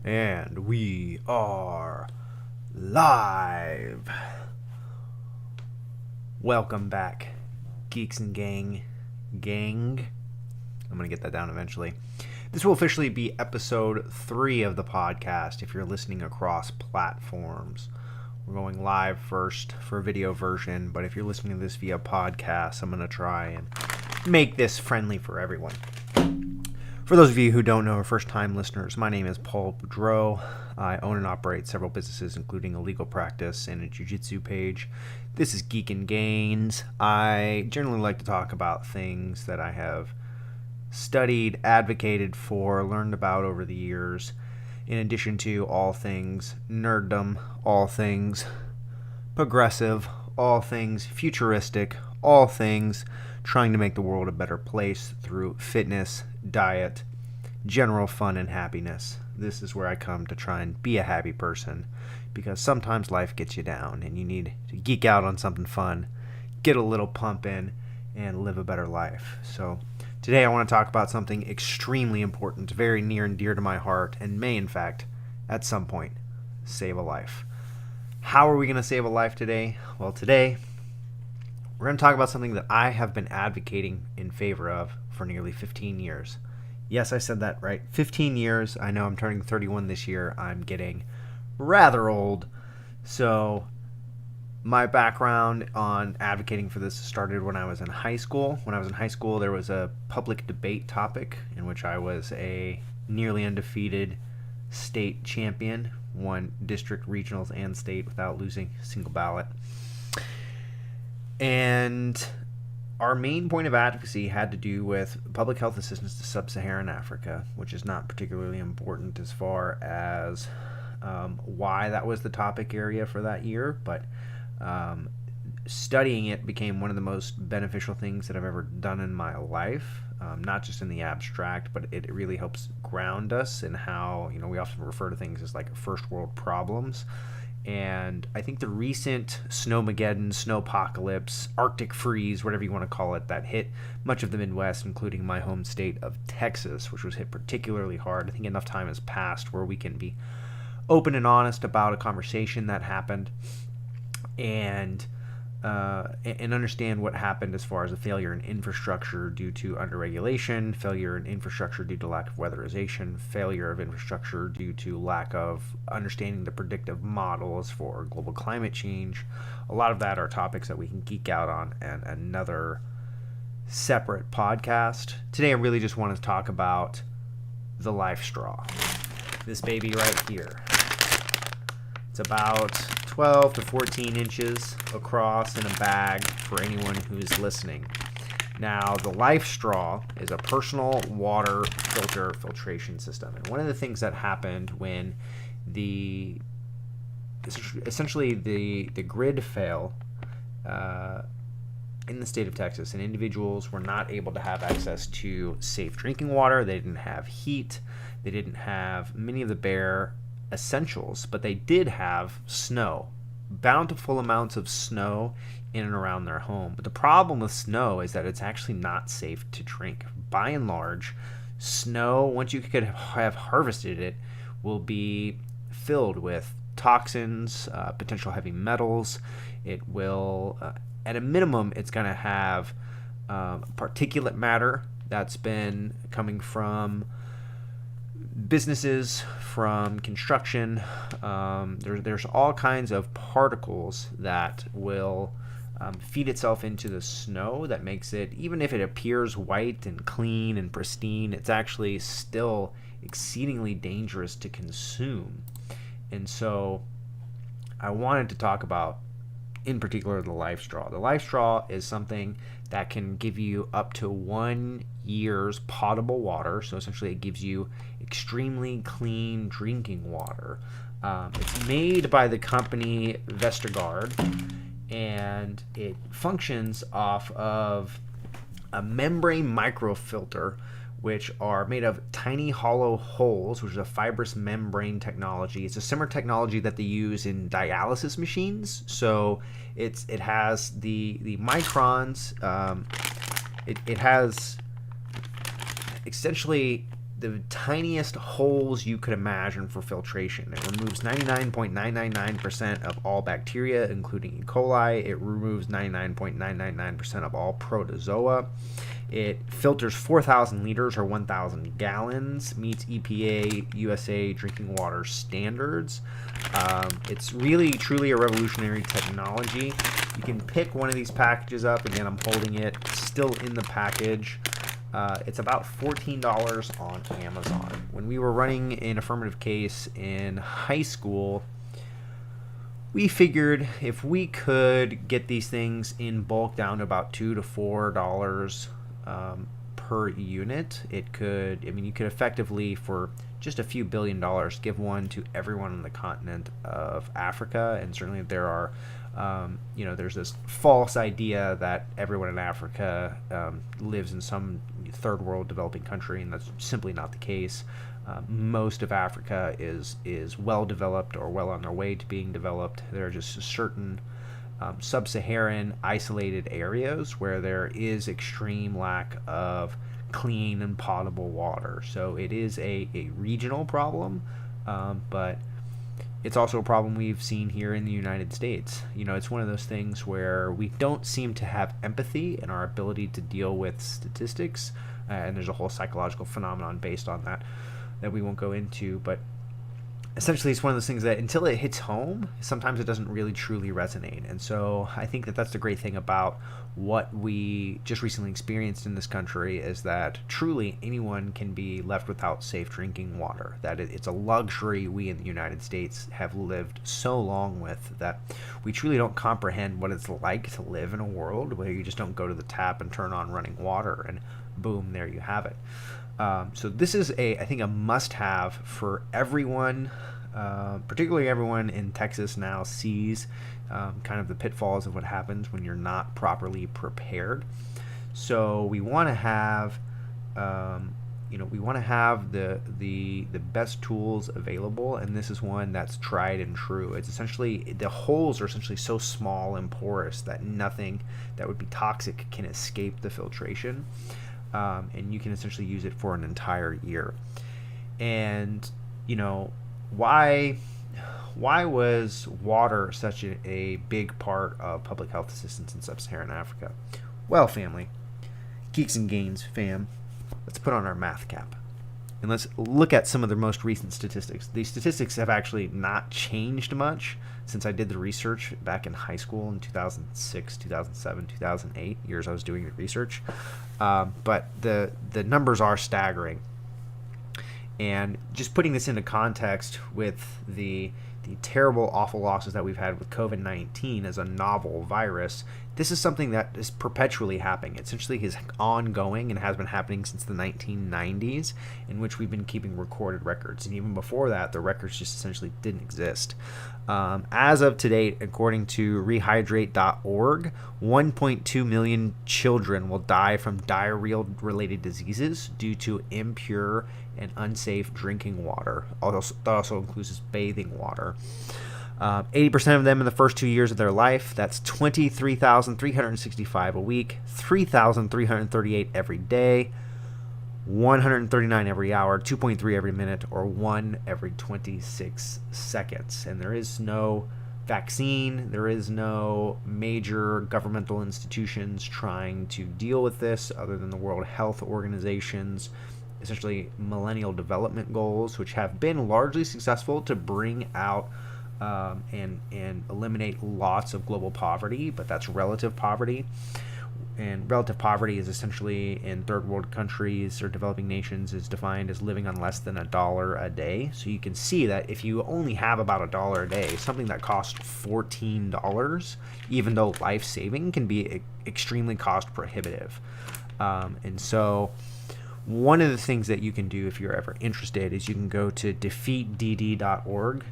And we are live. Welcome back, Geeks and Gang. I'm going to get that down eventually. This will officially be episode 3 of the podcast if you're listening across platforms. We're going live first for a video version, but if you're listening to this via podcast, I'm going to try and make this friendly for everyone. For those of you who don't know, or first-time listeners, my name is Paul Boudreau. I own and operate several businesses, including a legal practice and a jiu-jitsu page. This is Geek and Gains. I generally like to talk about things that I have studied, advocated for, learned about over the years, in addition to all things nerddom, all things progressive, all things futuristic, all things trying to make the world a better place through fitness, diet, general fun, and happiness. This is where I come to try and be a happy person, because sometimes life gets you down and you need to geek out on something fun, get a little pump in, and live a better life. So today I want to talk about something extremely important, very near and dear to my heart, and may in fact, at some point, save a life. How are we going to save a life today? Well, today we're going to talk about something that I have been advocating in favor of for nearly 15 years. Yes, I said that right. 15 years. I know I'm turning 31 this year. I'm getting rather old. So my background on advocating for this started when I was in high school. When I was in high school, there was a public debate topic in which I was a nearly undefeated state champion, won district, regionals, and state without losing a single ballot. And our main point of advocacy had to do with public health assistance to sub-Saharan Africa, which is not particularly important as far as why that was the topic area for that year, but studying it became one of the most beneficial things that I've ever done in my life, not just in the abstract, but it really helps ground us in how, we often refer to things as like first world problems. And I think the recent snowmageddon, snowpocalypse, Arctic freeze, whatever you want to call it, that hit much of the Midwest, including my home state of Texas, which was hit particularly hard. I think enough time has passed where we can be open and honest about a conversation that happened and understand what happened as far as a failure in infrastructure due to underregulation, failure in infrastructure due to lack of weatherization, failure of infrastructure due to lack of understanding the predictive models for global climate change. A lot of that are topics that we can geek out on in another separate podcast. Today I really just want to talk about the Life Straw. This baby right here. It's about 12 to 14 inches across in a bag for anyone who's listening. Now, the Life Straw is a personal water filtration system. And one of the things that happened when essentially the grid fell in the state of Texas, and individuals were not able to have access to safe drinking water. They didn't have heat. They didn't have many of the bare essentials, but they did have snow, bountiful amounts of snow in and around their home. But the problem with snow is that it's actually not safe to drink. By and large, snow, once you could have harvested it, will be filled with toxins, potential heavy metals. It will, at a minimum, it's going to have particulate matter that's been coming from businesses, from construction. There's all kinds of particles that will feed itself into the snow that makes it, even if it appears white and clean and pristine, it's actually still exceedingly dangerous to consume. And so I wanted to talk about, in particular, the Life Straw. The Life Straw is something that can give you up to 1 year's potable water. So essentially it gives you extremely clean drinking water. It's made by the company Vestergaard, and it functions off of a membrane microfilter, which are made of tiny hollow holes, which is a fibrous membrane technology. It's a similar technology that they use in dialysis machines. So it has the microns. It has essentially the tiniest holes you could imagine for filtration. It removes 99.999% of all bacteria, including E. coli. It removes 99.999% of all protozoa. It filters 4,000 liters or 1,000 gallons, meets EPA USA drinking water standards. It's really, truly a revolutionary technology. You can pick one of these packages up. Again, I'm holding it still in the package. It's about $14 on Amazon. When we were running an affirmative case in high school, we figured if we could get these things in bulk down to about $2 to $4 per unit, you could effectively, for just a few $billion, give one to everyone on the continent of Africa. And certainly there are there's this false idea that everyone in Africa lives in some third world developing country, and that's simply not the case. Most of Africa is well developed or well on their way to being developed. There are just certain sub-Saharan isolated areas where there is extreme lack of clean and potable water. So it is a regional problem, but it's also a problem we've seen here in the United States. It's one of those things where we don't seem to have empathy in our ability to deal with statistics, and there's a whole psychological phenomenon based on that we won't go into, but essentially it's one of those things that until it hits home, sometimes it doesn't really truly resonate. And so I think that that's the great thing about what we just recently experienced in this country, is that truly anyone can be left without safe drinking water. That it's a luxury we in the United States have lived so long with, that we truly don't comprehend what it's like to live in a world where you just don't go to the tap and turn on running water and boom, there you have it. So this is I think a must-have for everyone, particularly everyone in Texas now sees kind of the pitfalls of what happens when you're not properly prepared. So we want to have, the best tools available, and this is one that's tried and true. It's essentially, the holes are essentially so small and porous that nothing that would be toxic can escape the filtration. And you can essentially use it for an entire year. And why was water such a big part of public health assistance in sub-Saharan Africa? Well, family, Geeks and Gains fam, let's put on our math cap and let's look at some of the most recent statistics. These statistics have actually not changed much since I did the research back in high school in 2006, 2007, 2008, years I was doing the research. But the numbers are staggering. And just putting this into context with the terrible, awful losses that we've had with COVID-19 as a novel virus, this is something that is perpetually happening. It essentially is ongoing and has been happening since the 1990s, in which we've been keeping recorded records. And even before that, the records just essentially didn't exist. As of to date, according to rehydrate.org, 1.2 million children will die from diarrheal-related diseases due to impure and unsafe drinking water. That also includes bathing water. 80% of them in the first 2 years of their life. That's 23,365 a week, 3,338 every day, 139 every hour, 2.3 every minute, or 1 every 26 seconds. And there is no vaccine. There is no major governmental institutions trying to deal with this other than the World Health Organization's essentially Millennial Development Goals, which have been largely successful to bring out and eliminate lots of global poverty, but that's relative poverty. And relative poverty is essentially, in third world countries or developing nations, is defined as living on less than $1 a day. So you can see that if you only have about $1 a day, something that costs $14, even though life-saving, can be extremely cost prohibitive. And so one of the things that you can do if you're ever interested is you can go to defeatdd.org,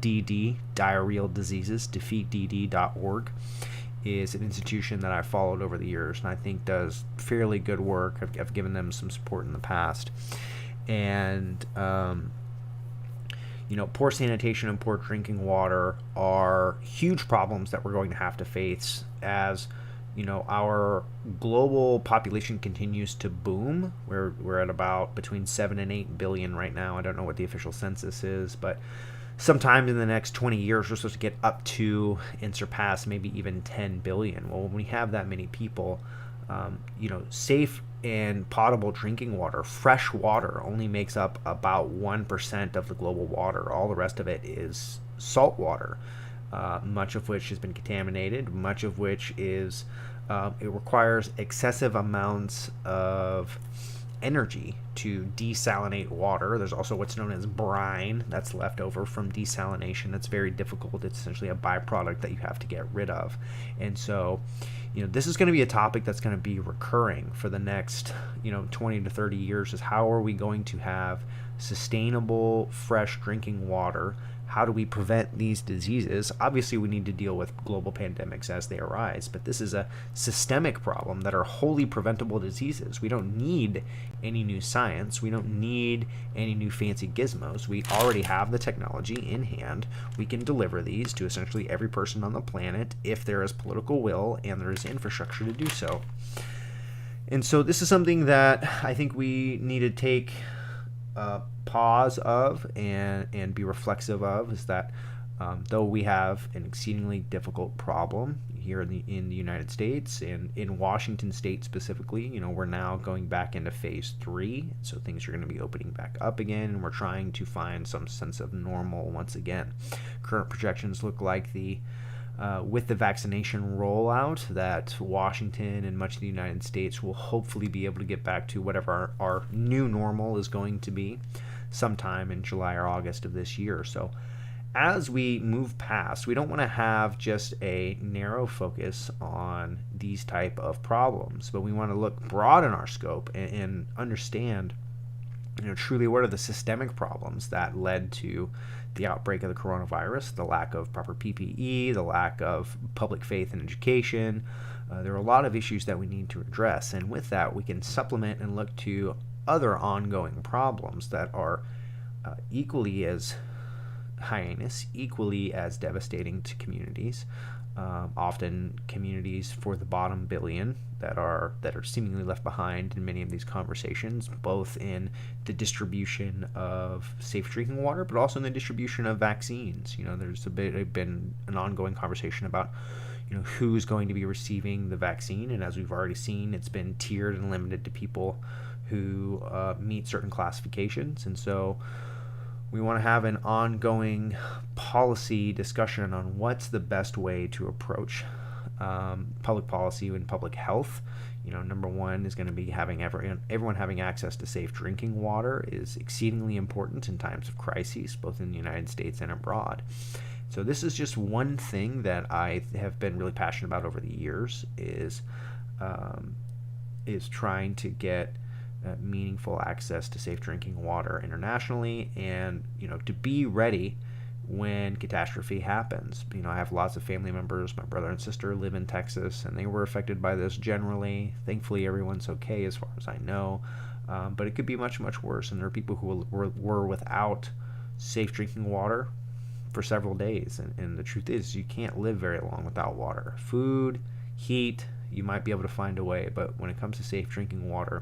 DD, diarrheal diseases, defeatdd.org is an institution that I've followed over the years and I think does fairly good work. I've given them some support in the past. And, poor sanitation and poor drinking water are huge problems that we're going to have to face as, our global population continues to boom. We're at about between 7 and 8 billion right now. I don't know what the official census is, but sometime in the next 20 years, we're supposed to get up to and surpass maybe even 10 billion. Well, when we have that many people, safe and potable drinking water, fresh water, only makes up about 1% of the global water. All the rest of it is salt water, much of which has been contaminated, much of which is it requires excessive amounts of energy to desalinate water. There's also what's known as brine that's left over from desalination. That's very difficult. It's essentially a byproduct that you have to get rid of. And so, this is going to be a topic that's going to be recurring for the next, 20 to 30 years, is how are we going to have sustainable, fresh drinking water? How do we prevent these diseases? Obviously, we need to deal with global pandemics as they arise, but this is a systemic problem that are wholly preventable diseases. We don't need any new science. We don't need any new fancy gizmos. We already have the technology in hand. We can deliver these to essentially every person on the planet if there is political will and there is infrastructure to do so. And so this is something that I think we need to take pause of and be reflexive of, is that though we have an exceedingly difficult problem here in the United States and in Washington State specifically, we're now going back into phase 3, so things are going to be opening back up again, and we're trying to find some sense of normal once again. Current projections look like with the vaccination rollout, that Washington and much of the United States will hopefully be able to get back to whatever our new normal is going to be sometime in July or August of this year. So as we move past, we don't want to have just a narrow focus on these type of problems, but we want to look broad in our scope and understand truly what are the systemic problems that led to the outbreak of the coronavirus, the lack of proper PPE, the lack of public faith in education. There are a lot of issues that we need to address, and with that, we can supplement and look to other ongoing problems that are equally as heinous, equally as devastating to communities. Often communities for the bottom billion that are seemingly left behind in many of these conversations, both in the distribution of safe drinking water, but also in the distribution of vaccines. There's been an ongoing conversation about who's going to be receiving the vaccine, and as we've already seen, it's been tiered and limited to people who meet certain classifications. And so we want to have an ongoing policy discussion on what's the best way to approach public policy and public health. Number one is going to be having everyone having access to safe drinking water is exceedingly important in times of crises, both in the United States and abroad. So this is just one thing that I have been really passionate about over the years, is trying to get meaningful access to safe drinking water internationally, and to be ready when catastrophe happens. I have lots of family members. My brother and sister live in Texas, and they were affected by this generally. Thankfully, everyone's okay as far as I know, but it could be much, much worse, and there are people who were without safe drinking water for several days, and the truth is, you can't live very long without water. Food, heat, you might be able to find a way, but when it comes to safe drinking water,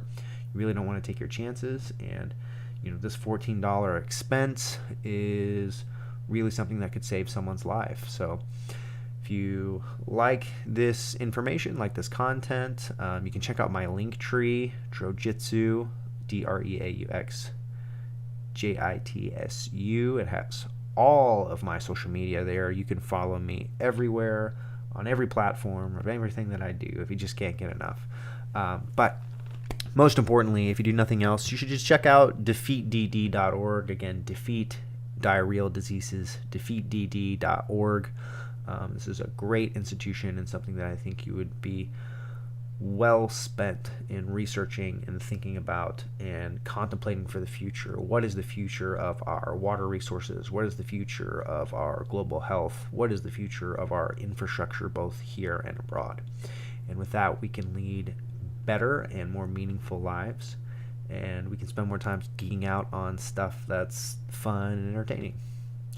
you really don't want to take your chances. And this $14 expense is really something that could save someone's life. So if you like this information, like this content, you can check out my link tree, Dreaujitsu, DREAUXJITSU. It has all of my social media there. You can follow me everywhere, on every platform of everything that I do, if you just can't get enough. But most importantly, if you do nothing else, you should just check out defeatdd.org. Again, defeat diarrheal diseases, defeatdd.org. This is a great institution and something that I think you would be well spent in researching and thinking about and contemplating for the future. What is the future of our water resources? What is the future of our global health? What is the future of our infrastructure, both here and abroad? And with that, we can lead better and more meaningful lives, and we can spend more time geeking out on stuff that's fun and entertaining.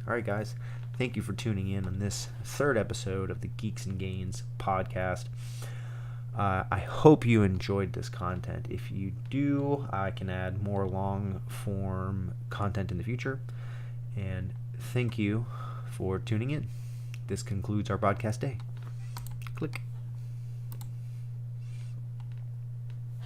All right, guys, thank you for tuning in on this third episode of the Geeks and Gains podcast. I hope you enjoyed this content. If you do, I can add more long-form content in the future. And thank you for tuning in. This concludes our podcast day. Click.